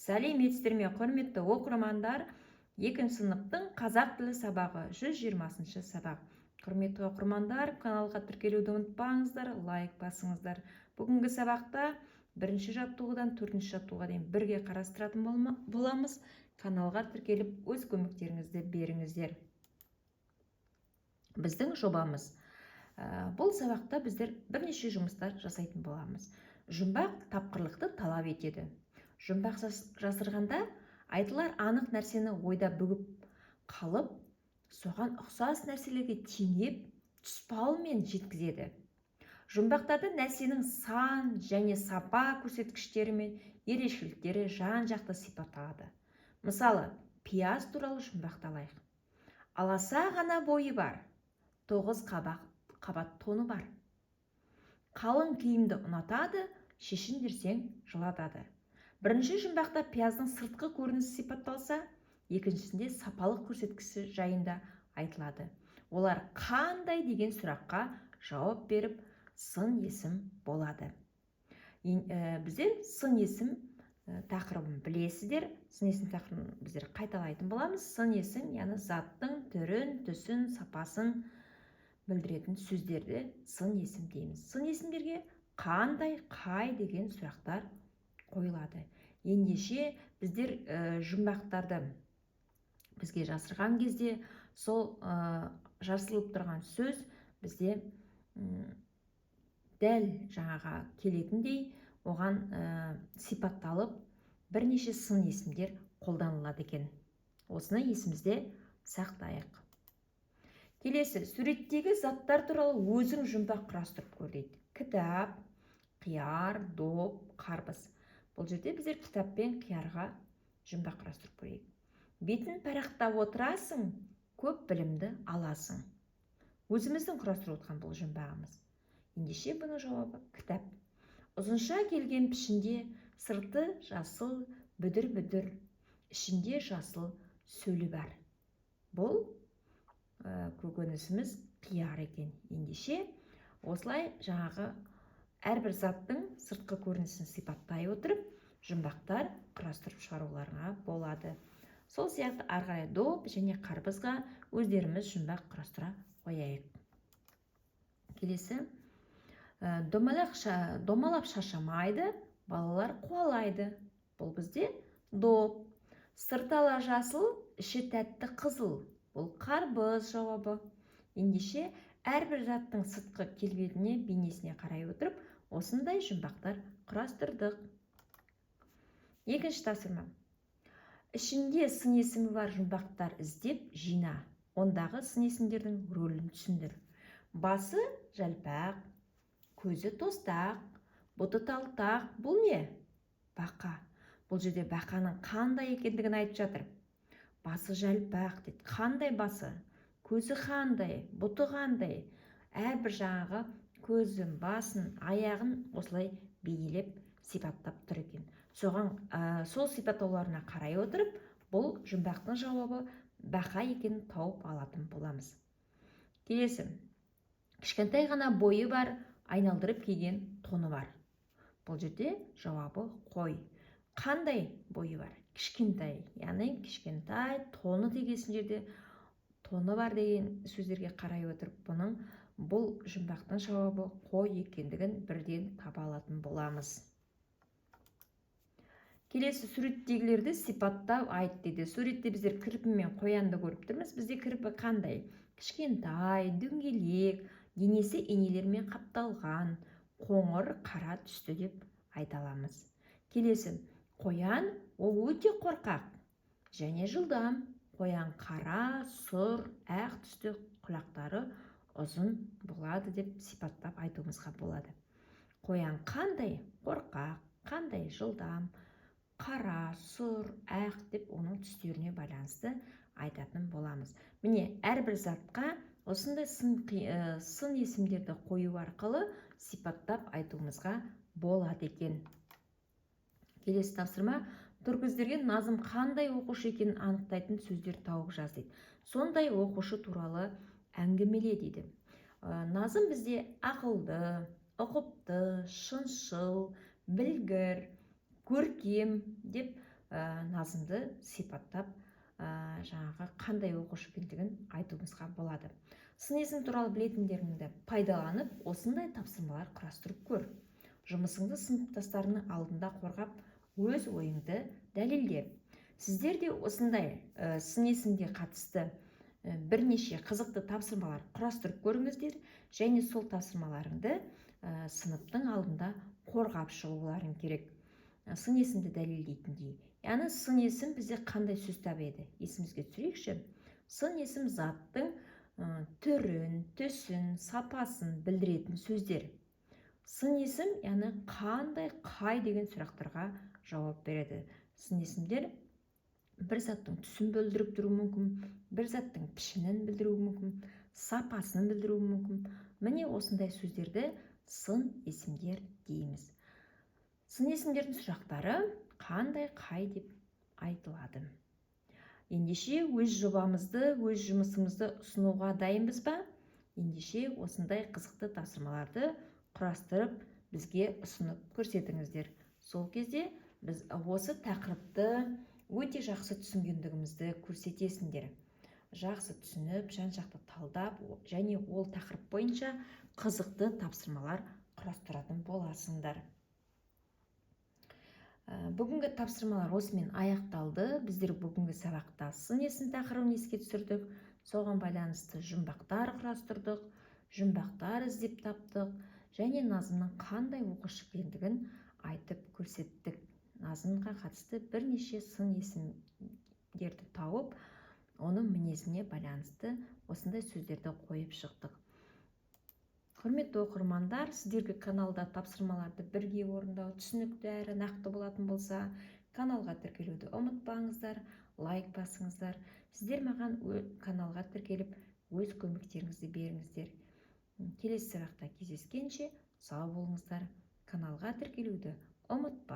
Сәлеметсіздер ме, құрметті оқырмандар? 2 сыныптың қазақ тілі сабағы 120-шы сабақ. Құрметті оқырмандар, каналға тіркелуді ұмытпаңыздар, лайк басыңыздар. Бүгінгі сабақта 1-ші жаттығудан 4-ші жаттығуға дейін бірге қарастыратын боламыз. Каналға тіркеліп өз көмектеріңізді беріңіздер. Біздің жобамыз. Бұл сабақта біздер бірнеше жұмыстар жасайтын боламыз. Жұмбақ тапқырлықты талап етеді. Жұмбақ жасырғанда айтылар анық нәрсені ойда бүгіп қалып, соған ұқсас нәрселерге теңеп, тұспалмен жеткізеді. Жұмбақтарды нәрсенің сан және сапа көрсеткіштері мен ерекшеліктері жан-жақты сипатталады. Мысалы, пияз туралы жұмбақты алайық. Аласа ғана бойы бар, 9 қабат тоны бар. Қалың киімді ұнатады, шешіндірсең жылатады. Бірінші жұмбақта пияздың сыртқы көрінісі сипатталса, екіншісінде сапалық көрсеткіші жайында айтылады. Олар қандай деген сұраққа жауап беріп, сын есім болады. Біздер сын есім тақырыбын білесіздер. Сын есім тақырыбын біздер қайталайтын боламыз. Сын есім, яғни заттың түрін, түсін, сапасын білдіретін сөздерді сын есім дейміз. Сын есімдерге қандай, қай деген сұрақтар қойылады. Ендеше біздер жұмбақтарды бізге жасырған кезде сол жасырылып тұрған сөз бізде дәл жаңаға келетіндей оған сипатталып бірнеше сын есімдер қолданылады екен. Осыны есімізде сақтайық. Келесі, суреттегі заттар туралы өзің жұмбақ құрастырып көр дейді. Кітап, қияр, доп, қарбыз. Бұл жерде біздер кітап пен қиярға жұмбақ құрастырып көрейік. Бетін парақтап отырасың, көп білімді аласың. Өзіміздің құрастырып отқан бұл жұмбағымыз. Ендеше бұның жауабы кітап. Ұзынша келген пішінде, сырты жасыл, бүдір-бүдір, ішінде жасыл сөлі бар. Бұл көкөнісіміз қияр екен. Ендеше осылай жаңағы әрбір заттың сыртқы көрінісін сипаттай отырып, жұмбақтар құрастырып шығаруларға болады. Сол сияқты ары қарай доп және қарбызға өздеріміз жұмбақ құрастыра қояйық. Келесі, домалап шаршамайды, балалар қуалайды. Бұл бізде доп. Сырты ала жасыл, іші тәтті қызыл. Бұл қарбыз жауабы. Ендеше әрбір заттың сыртқы келбетіне, бейнесіне қарай отырып, осындай жұмбақтар құрастырдық. Екінші тапсырма. Ішінде сын есімі бар жұмбақтар іздеп жина. Ондағы сын есімдердің рөлін түсіндір. Басы жалпақ, көзі тостақ, бұты талтақ. Бұл не? Бақа. Бұл жерде бақаның қандай екендігін айтып жатыр. Басы жалпақ дейді. Қандай басы? Көзі қандай? Бұты қандай? Әрбір жаңағы көзін, басын, аяғын осылай бейнелеп сипаттап тұр екен. Сол сипаттауларына қарай отырып, бұл жұмбақтың жауабы бақа екенін тауып алатын боламыз. Келесі, кішкентай ғана бойы бар, айналдырып киген тоны бар. Бұл жерде жауабы қой. Қандай бойы бар? Кішкентай, яғни кішкентай, тоны дегесін жерде тоны бар деген сөздерге қарай отырып, бұл жұмбақтың жауабы қой екендігін бірден таба алатын боламыз. Келесі, суреттегілерді сипаттап айт дейді. Суретте біздер кірпі мен қоянды көріп тұрмыз. Бізде кірпі қандай? Кішкентай, дөңгелек, денесі инелермен қапталған, қоңыр, қара түсті деп айта аламыз. Келесі, қоян ол өте қорқақ және жылдам. Қоян қара, сұр, ақ түсті, құлақтары ұзын болады деп сипаттап айтуымызға болады. Қоян қандай? Қорқақ, қандай? Жылдам, қара, сұр, ақ деп оның түстеріне байланысты айтатын боламыз. Міне, әрбір затқа осындай сын есімдерді қою арқылы сипаттап айтуымызға болады екен. Келесі тапсырма, түркіздерген назым қандай оқушы екенін анықтайтын сөздер тауып жаз дейді. Сондай оқушы туралы әңгімеле дейді. Назым бізде ақылды, ұқыпты, шыншыл, білгір, көркем деп назымды сипаттап жаңағы қандай оқушы екендігін айтуымызға болады. Сын есім туралы білетіндеріңді пайдаланып, осындай тапсырмалар құрастырып көр. Жұмысыңды сыныптастарының алдында қорғап, өз ойыңды дәлелде. Сіздер де осындай сын есімге қатысты бірнеше қызықты тапсырмалар құрастырып көріңіздер, және сол тапсырмаларыңды сыныптың алдында қорғап шығуларың керек. Сын есімді дәлелдейтіндей. Яғни сын есім бізде қандай сөз табиды? Есімізге түсірейікші. Сын есім заттың түрін, түсін, сапасын білдіретін сөздер. Сын есім, яғни қандай, қай деген сұрақтарға жауап береді. Сын есімдер бір заттың түсін білдіріп тұруы мүмкін, бір заттың пішінін білдіруі мүмкін, сапасын білдіруі мүмкін. Міне осындай сөздерді сын есімдер дейміз. Сын есімдердің сұрақтары қандай, қай деп айтылады. Ендеше өз жобамызды, өз жұмысымызды ұсынуға дайынбыз ба? Ендеше осындай қызықты тапсырмаларды құрастырып бізге ұсынып көрсетіңіздер. Сол кезде біз осы тақырыпты өте жақсы түсінгендігімізді көрсетесіңдер. Жақсы түсініп, жан-жақты талдап, және ол тақырып бойынша қызықты тапсырмалар құрастыратын боласыңдар. Бүгінгі тапсырмалар осымен аяқталды. Біздер бүгінгі сабақта сын есім тақырыбын еске түсірдік. Соған байланысты жұмбақтар құрастырдық, жұмбақтар іздеп таптық, және назымның қандай оқушы екендігін айтып көрсеттік. Назымға қатысты бірнеше сын есімдерді тауып, оның мінезіне байланысты осындай сөздерді қойып шықтық. Құрметті оқырмандар, сіздерге каналда тапсырмаларды бірге орындау түсінікті әрі нақты болатын болса, каналға тіркелуді ұмытпаңыздар, лайк басыңыздар. Сіздер маған каналға тіркеліп, өз көмектеріңізді беріңіздер. Келесі сабақта кездескенше сау болыңыздар. Каналға тіркелуді ұмытпаңыздар.